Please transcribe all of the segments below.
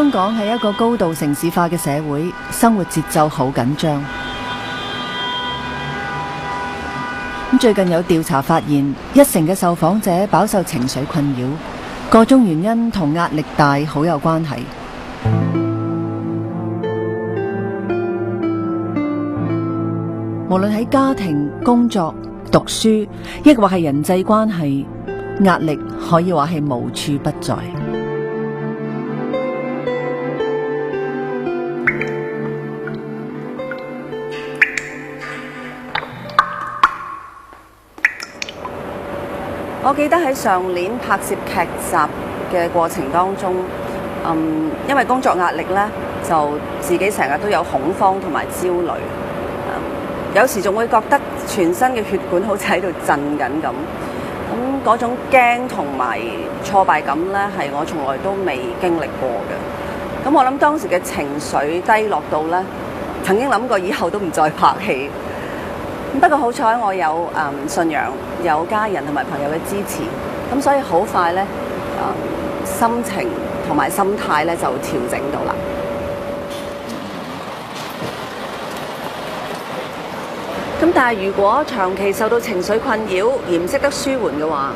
香港係一個高度城市化嘅社會，生活節奏好緊張。最近有調查發現，1成嘅受訪者飽受情緒困擾，各種原因同壓力大好有關係。無論喺家庭、工作、讀書，抑或係人際關係，壓力可以話係無處不在。我記得喺上年拍攝劇集嘅過程當中，因為工作壓力呢，就自己成日都有恐慌同埋焦慮，有時仲會覺得全身嘅血管好似喺度震緊咁，嗰種驚同埋挫敗感呢，係我從來都未經歷過嘅。咁我諗當時嘅情緒低落到呢，曾經諗過以後都唔再拍戲。不過好彩我有信仰，有家人同埋朋友嘅支持，咁所以好快咧，心情同埋心態咧就調整到啦。咁但係如果長期受到情緒困擾而唔識得舒緩嘅話，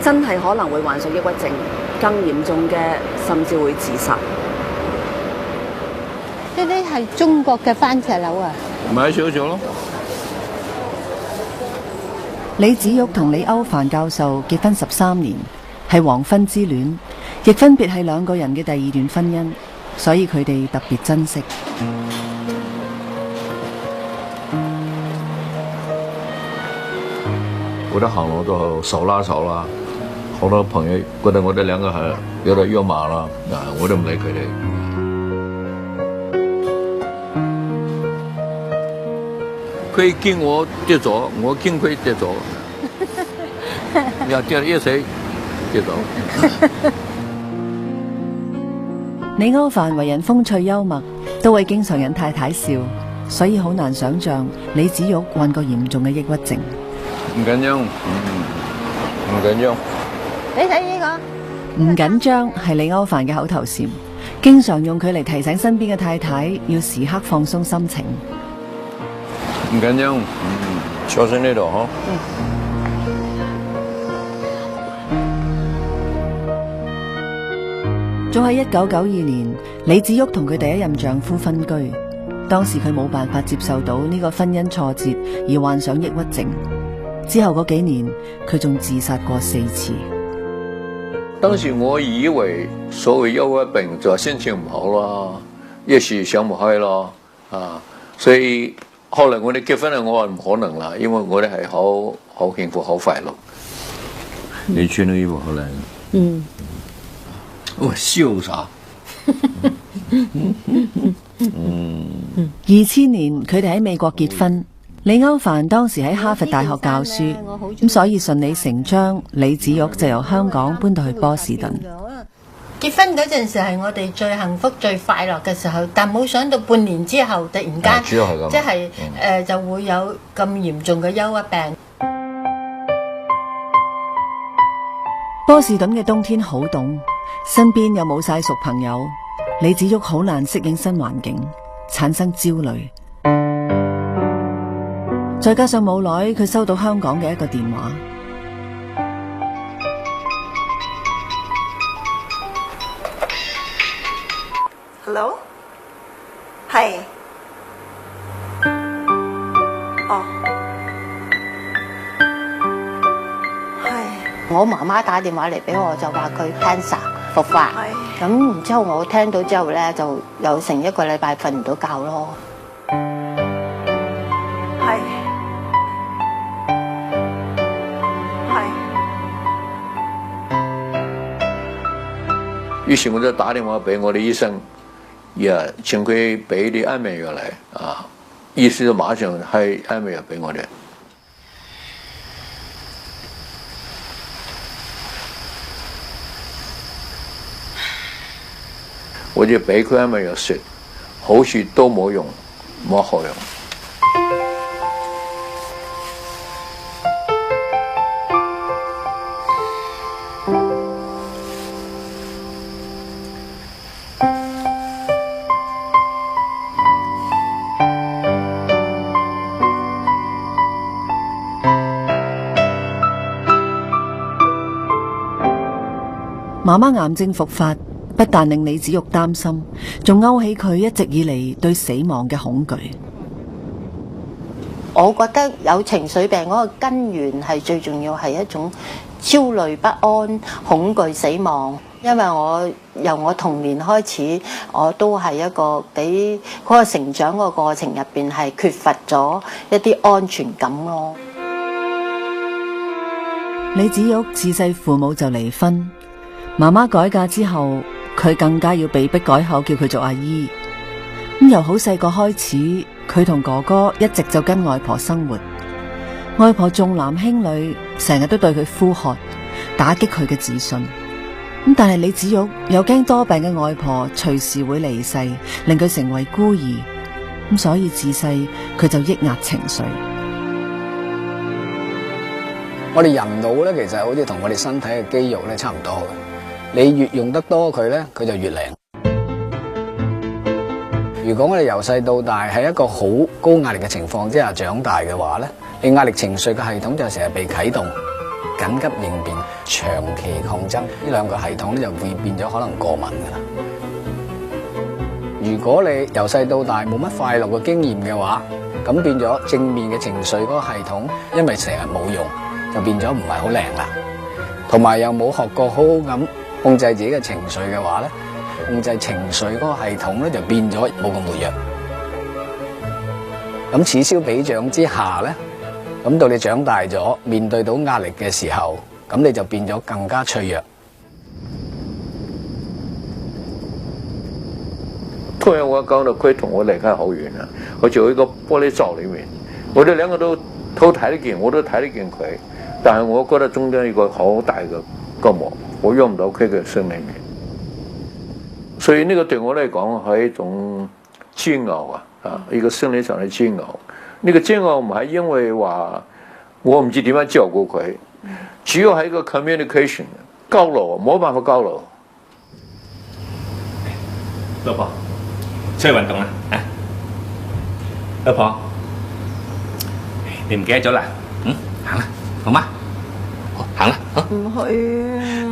真係可能會患上抑鬱症，更嚴重嘅甚至會自殺。呢啲係中國嘅番茄樓啊？買少少咯。李子玉同李歐梵教授結婚13年，係黃昏之戀，亦分別係兩個人嘅第2段婚姻，所以佢哋特別珍惜。我的行路都手拉手啦，好多朋友覺得我哋兩個係有點約馬啦，我都唔理佢哋。佢見我跌咗，我見佢跌咗，又跌一死跌咗。李歐梵為人風趣幽默，都會經常引太太笑，所以好難想象李子玉患過嚴重嘅抑鬱症。唔緊張，唔緊張。你睇呢個？唔緊張係李歐梵嘅口頭禪，經常用佢嚟提醒身邊嘅太太要時刻放鬆心情。唔緊張，坐喺呢度嗬。早喺1992年，李子玉同佢第一任丈夫分居。當時佢冇辦法接受到呢個婚姻挫折，而患上抑鬱症。之後嗰幾年，佢仲自殺過4次。當時我以為所謂憂鬱病就係心情唔好啦，一時想唔開咯，所以。後來我哋結婚啦，我話唔可能啦，因為我哋係好幸福、好快樂。你穿嘅衣服好靚。我笑啥？2000年佢哋喺美國結婚，李歐梵當時喺哈佛大學教書，咁所以順理成章，李子玉就由香港搬到去波士頓。結婚嗰陣時係我哋最幸福、最快樂嘅時候，但冇想到半年之後突然間，即係就會有咁嚴重嘅憂鬱病。波士頓嘅冬天好凍，身邊又冇晒熟朋友，李子玉好難適應新環境，產生焦慮。再加上冇耐，佢收到香港嘅一個電話。Hello， 係，哦，係。我媽媽打電話嚟俾我，就話佢 cancer 復發，咁然之後我聽到之後咧，就有成1個禮拜瞓唔到覺咯。係，係。於是我就打電話俾我哋醫生。請佢俾啲安眠藥嚟意思就馬上係安眠藥俾我哋。我就俾佢安眠藥食，好似都冇用，冇效用。媽媽癌症復發，不但令李子玉擔心，仲勾起佢一直以嚟對死亡嘅恐懼。我覺得有情緒病嗰個根源係最重要係一種焦慮不安、恐懼死亡。因為我由我童年開始，我都係一個俾嗰個成長個過程入邊係缺乏咗一啲安全感咯。李子玉自細父母就離婚，媽媽改嫁之後，佢更加要被迫改口叫佢做阿姨。咁由好細個開始，佢同哥哥一直就跟外婆生活。外婆重男輕女，成日都對佢呼喝，打擊佢嘅自信。咁但係李子玉又驚多病嘅外婆隨時會離世，令佢成為孤兒。咁所以自細佢就抑壓情緒。我哋人腦咧，其實好似同我哋身體嘅肌肉咧差唔多嘅。你越用得多佢咧，佢就越靈。如果我哋由細到大喺一個好高壓力嘅情況之下長大嘅話咧，你壓力情緒嘅系統就成日被啟動，緊急應變、長期抗爭，呢兩個系統咧就會變咗可能過敏噶啦。如果你由細到大冇乜快樂嘅經驗嘅話，咁變咗正面嘅情緒嗰個系統，因為成日冇用，就變咗唔係好靈啦。同埋又冇學過好好咁控制自己嘅情緒嘅話咧，控制情緒嗰個系統咧就變咗冇咁活躍。咁此消彼長之下咧，咁到你長大咗，面對到壓力嘅時候，咁你就變咗更加脆弱。突然我講到佢同我離開好遠啊，好似有一個玻璃罩裏面，我哋兩個都睇得見，我都睇得見佢，但係我覺得中間有一個好大嘅隔膜，我用唔到佢嘅心裏面。所以呢個對我嚟講係一種煎熬啊，一個心理上嘅煎熬。呢個煎熬唔係因為話我唔知點樣照顧佢，主要係一個 communication 交流，冇辦法交流。老婆，出去運動啦！啊，老婆，你唔記得咗啦？行啦，好嗎？好，行啦，好。唔去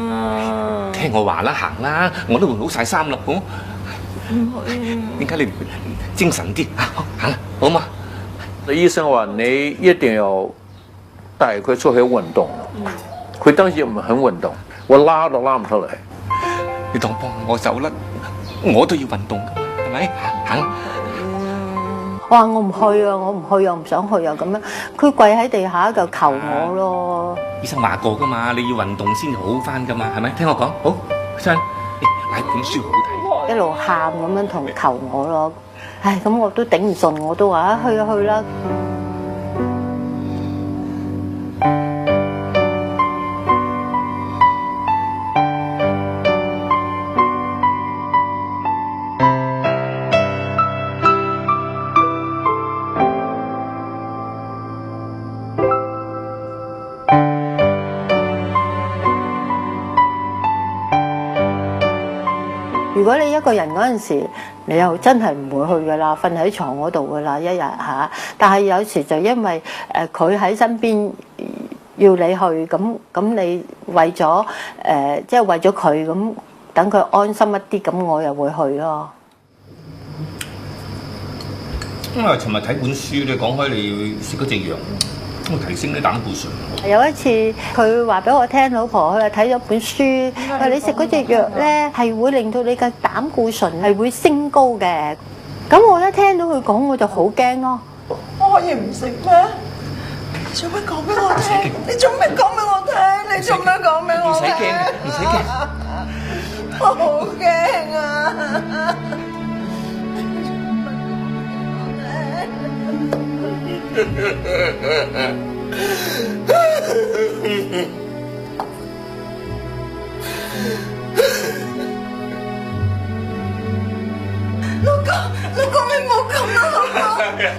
啊！聽我話啦，行啦，我都換好晒衫啦，好。唔去。點解你唔精神啲啊？好，行啦，好嘛？醫生話你一定要帶佢出去運動，佢當時唔肯運動，我拉都拉唔出嚟。你當幫我手啦，我都要運動噶，係咪？行。我話我唔去啊，我唔去啊，唔想去啊咁樣。佢跪喺地下就求我咯。醫生話過噶嘛，你要運動先好翻噶嘛，係咪？聽我講，好，生，買本書好睇。一路喊咁樣同求我咯。唉，咁我都頂唔順，我都話去啊去啦。如果你一個人嗰陣時，你又真係唔會去噶啦，瞓喺床嗰度噶啦，一日嚇。但係有時就因為佢喺身邊要你去，咁你為咗即係為咗佢咁，等佢安心一啲，咁我又會去咯。咁啊，尋日睇本書咧，講開你要食嗰隻藥，提升啲膽固醇。有一次佢話俾我聽，老婆佢話睇咗本書，話你食嗰隻藥咧係會令到你嘅膽固醇係會升高嘅。咁我一聽到佢講我就好驚咯。我可以唔食咩？你做咩講俾我聽？你做咩講俾我聽？你做咩講俾我聽？唔使驚，唔使驚。我好驚啊！老公你冇咁啦，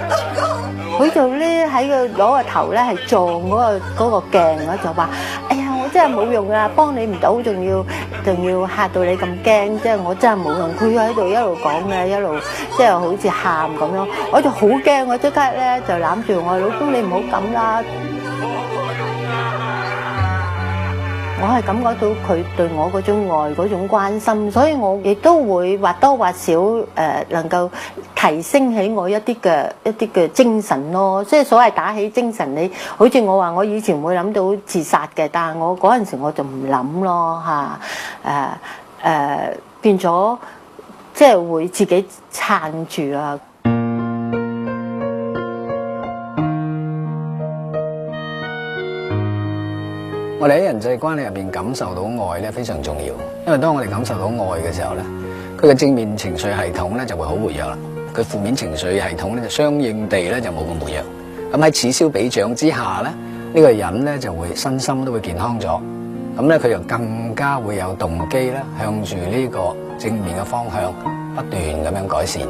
老公。佢就咧喺個攞個頭咧係撞嗰個鏡咯，就話：哎呀，我真係冇用啊，幫你唔到，仲要嚇到你咁驚，即係我真係冇用。佢喺度一路講嘅，一路即係好似喊咁樣，我就好驚，我即刻咧就攬住我老公，你唔好咁啦。我係感覺到佢對我嗰種愛、嗰種關心，所以我亦都會或多或少能夠提升起我一啲嘅精神咯。即係所謂打起精神，你好似我話我以前會諗到自殺嘅，但係我嗰陣時我就唔諗咯嚇，變咗即係會自己撐住啊。我哋喺人際關係入邊感受到愛咧非常重要，因為當我哋感受到愛嘅時候咧，佢嘅正面情緒系統咧就會好活躍啦，佢負面情緒系統咧就相應地咧就冇咁活躍。咁喺此消彼長之下咧，呢個人咧就會身心都會健康咗，咁咧佢就更加會有動機咧向住呢個正面嘅方向不斷咁樣改善。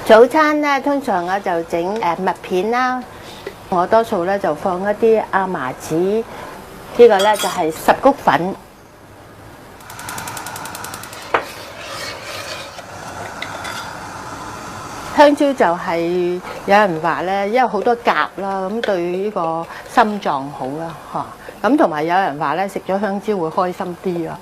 早餐咧，通常我就整麥片啦，我多數咧就放一啲亞麻籽，呢個咧就係十穀粉。香蕉就係有人話咧，因為好多鉀啦，咁對呢個心臟好啦，嚇。咁同埋有人話咧，食咗香蕉會開心啲啊。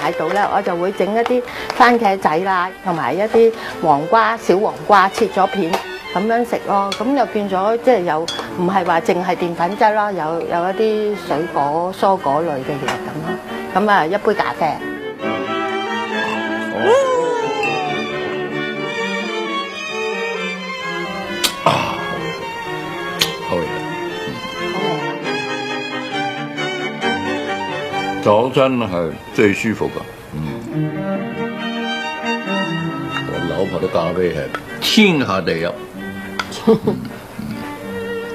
買到咧，我就會整一啲番茄仔啦，同埋一啲黃瓜、小黃瓜切咗片咁樣食咯。咁就變咗即係有唔係話淨係澱粉質啦，有一啲水果、蔬果類嘅嘢咁咯。咁啊，一杯咖啡。好味。早餐係最舒服噶，我老婆嘅咖啡係天下第一，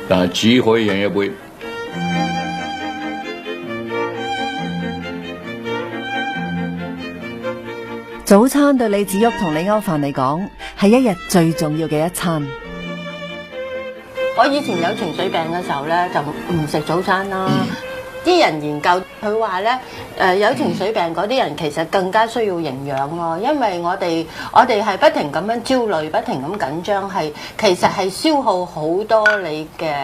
但係只可以飲一杯。早餐對李子旭同李歐梵嚟講係一日最重要嘅一餐。我以前有情緒病嘅時候咧，就唔食早餐啦。啲人研究佢話咧，有情緒病嗰啲人其實更加需要營養咯，因為我哋係不停咁樣焦慮，不停咁緊張，係其實係消耗好多你嘅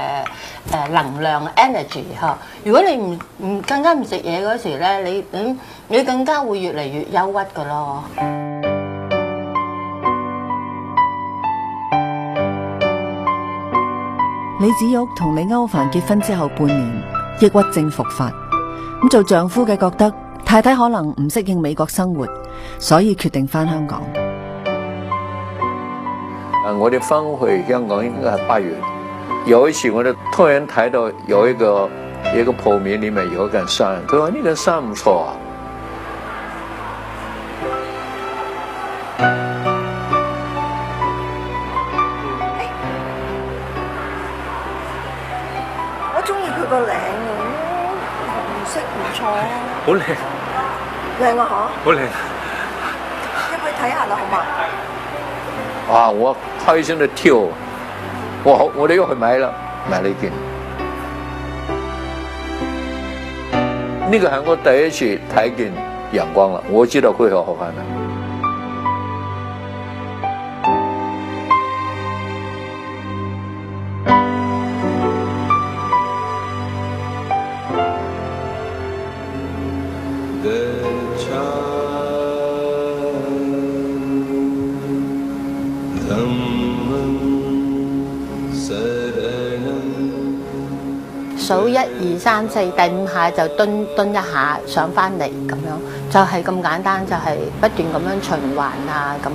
能量 energy 嚇。如果你更加唔食嘢嗰時咧，你更加會越嚟越憂鬱噶咯。李子旭同李歐梵結婚之後半年，抑鬱症復發，咁做丈夫嘅覺得太太可能唔適應美國生活，所以決定翻香港。我哋翻去香港應該係8月，有一次我哋突然睇到有一個鋪面裡面有一間山，佢話呢間山唔錯啊。我中意佢個領啊，紅色唔錯啊，好靚，靚啊好靚。入去睇下啦，好嘛？哇！我開心地跳，我哋要去買啦，買了一件。呢個係我第一次睇見陽光啦，我知道佢好好看啦。數1、2、3、4，第5下就蹲一下上翻嚟咁樣，就係咁簡單，就係不斷咁樣循環啊咁。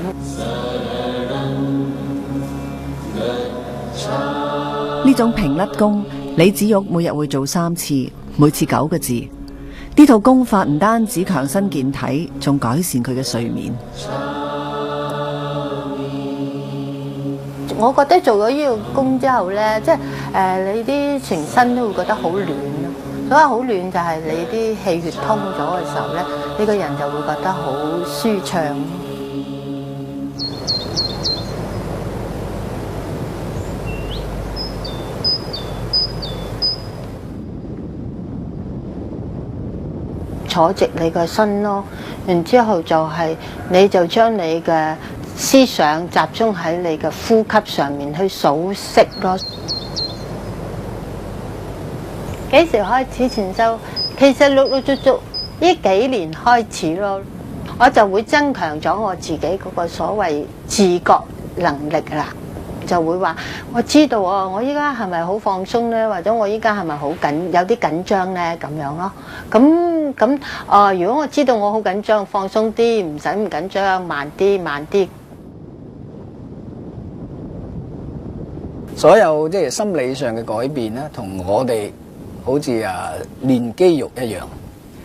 呢種平甩功，李子玉每日會做3次，每次9個字。呢套功法唔單止強身健體，仲改善佢嘅睡眠。我覺得做咗呢個工之後咧，即係你啲成身都會覺得好暖咯。所謂好暖就係你啲氣血通咗嘅時候咧，你個人就會覺得好舒暢。坐直你個身咯，然之後就係你就將你嘅思想集中喺你嘅呼吸上面去數息咯。幾時開始禪修？其實陸陸續續呢幾年開始咯，我就會增強咗我自己嗰個所謂自覺能力啦。就會話我知道啊，我依家係咪好放鬆呢？或者我依家係咪好有啲緊張呢？咁樣咯。咁如果我知道我好緊張，放鬆啲，唔使咁緊張，慢啲，慢啲。所有即係心理上嘅改變咧，同我哋好似練肌肉一樣，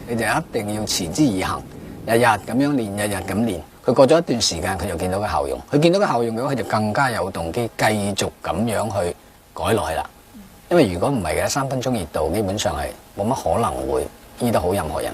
你就一定要持之以恆，日日咁樣練，日日咁練。佢過咗一段時間，佢就見到個效用。佢見到個效用嘅話，佢就更加有動機繼續咁樣去改落去啦。因為如果唔係嘅，3分鐘熱度基本上係冇乜可能會醫得好任何人。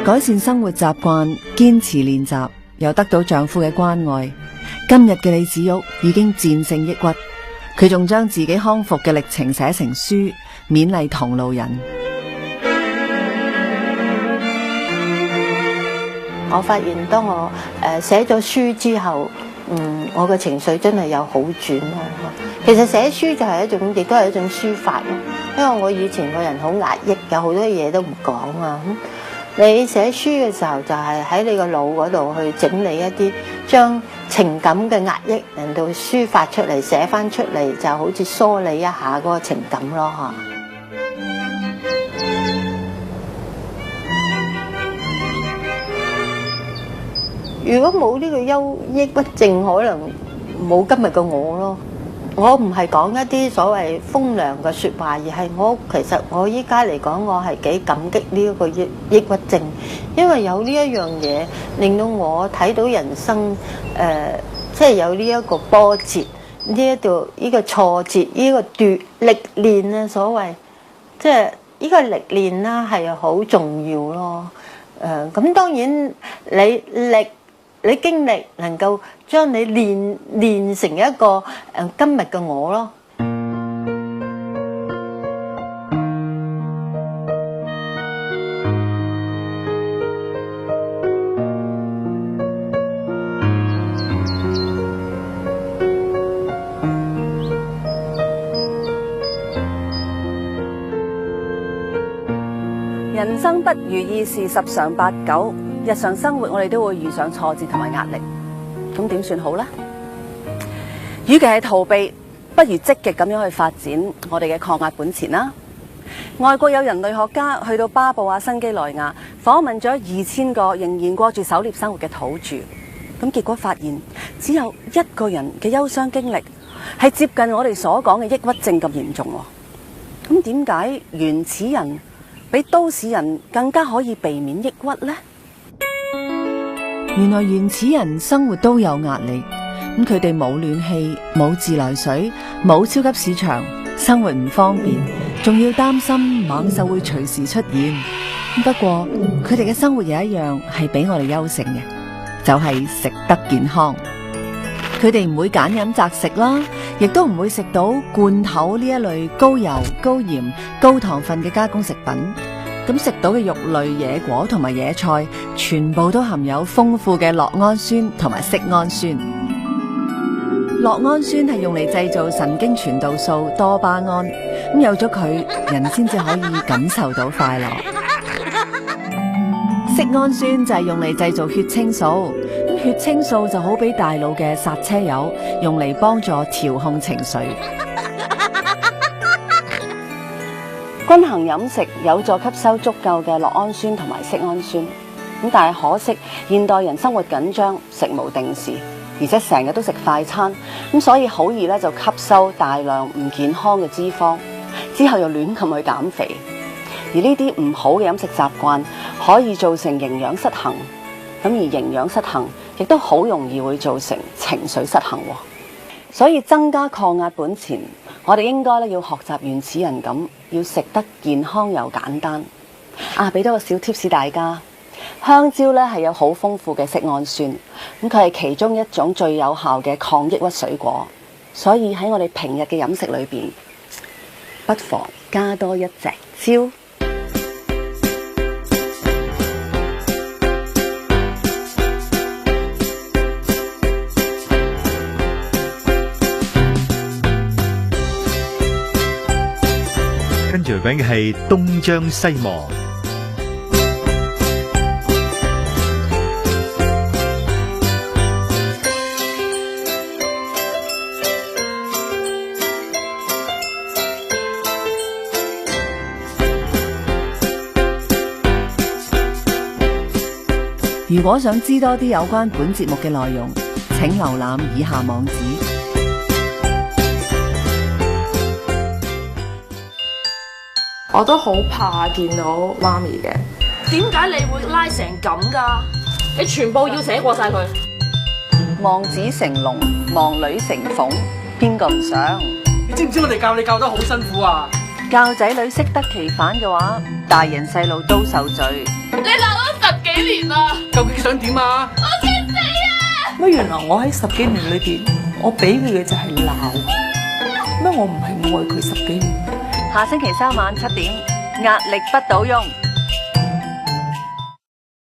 改善生活習慣，堅持練習，又得到丈夫嘅關愛。今日嘅李子玉已經戰勝抑鬱，佢仲將自己康復嘅歷程寫成書，勉勵同路人。我發現當我寫咗書之後，我嘅情緒真係有好轉咯。其實寫書就係亦都係一種抒發咯。因為我以前個人好壓抑，有好多嘢都唔講啊。你寫書嘅時候，就係喺你個腦嗰度去整理一啲，將情感嘅壓抑令到抒發出嚟，寫翻出嚟，就好似梳理一下嗰個情感咯嚇。如果冇呢個抑鬱症，可能冇今日嘅我咯。我唔係講一啲所謂風涼嘅説話，而係其實我依家嚟講，我係幾感激呢一個抑鬱症，因為有呢一樣嘢令到我睇到人生，即係有呢一個波折，呢個挫折，呢個歷練咧，所謂即係呢個歷練啦，係好重要咯。咁當然你經歷能夠將你練成一個今日嘅我咯。人生不如意事十常八九，日常生活我哋都會遇上挫折同埋壓力，咁點算好呢？與其係逃避，不如積極咁樣去發展我哋嘅抗壓本錢啦。外國有人類學家去到巴布亞新幾內亞訪問咗2000個仍然過住狩獵生活嘅土著，咁結果發現只有1個人嘅憂傷經歷係接近我哋所講嘅抑鬱症咁嚴重。咁點解原始人比都市人更加可以避免抑鬱呢？原來原始人生活都有壓力，咁佢哋冇暖氣、冇自來水、冇超級市場，生活唔方便，仲要擔心猛獸會隨時出現。不過佢哋嘅生活有一樣係比我哋優勝嘅，就係食得健康。佢哋唔會揀飲擇食啦，亦都唔會食到罐頭呢一類高油、高鹽、高糖分嘅加工食品。咁食到嘅肉類、野果同埋野菜，全部都含有豐富嘅酪氨酸同埋色氨酸。酪氨酸係用嚟製造神經傳導素多巴胺，咁有咗佢，人先至可以感受到快樂。色氨酸就係用嚟製造血清素，咁血清素就好比大腦嘅剎車油，用嚟幫助調控情緒。均衡飲食有助吸收足夠嘅酪氨酸同埋色氨酸，咁但係可惜現代人生活緊張，食無定時，而且成日都食快餐，咁所以好易咧就吸收大量唔健康嘅脂肪之後又亂咁去減肥。而呢啲唔好嘅飲食習慣可以造成營養失衡，咁而營養失衡亦都好容易會造成情緒失衡。所以增加抗壓本錢，我哋應該咧要學習原始人咁，要食得健康又簡單。俾多個小 tips 大家，香蕉咧係有好豐富嘅色氨酸，咁佢係其中一種最有效嘅抗抑鬱水果，所以喺我哋平日嘅飲食裏邊，不妨加多一隻蕉。跟住嚟講嘅係東張西望。如果想知多啲有關本節目嘅內容，請瀏覽以下網址。我都好怕見到媽咪嘅。點解你會拉成咁㗎？你全部要寫過晒佢。望子成龍，望女成鳳，邊個唔想？你知唔知我哋教你教得好辛苦啊？教仔女適得其反嘅話，大人細路都受罪。你鬧咗10幾年啦，究竟想點啊？我激死啊！乜原來我喺10幾年裏邊，我俾佢嘅就係鬧。乜我唔係愛佢10幾年？下星期3晚7點，壓力不倒翁。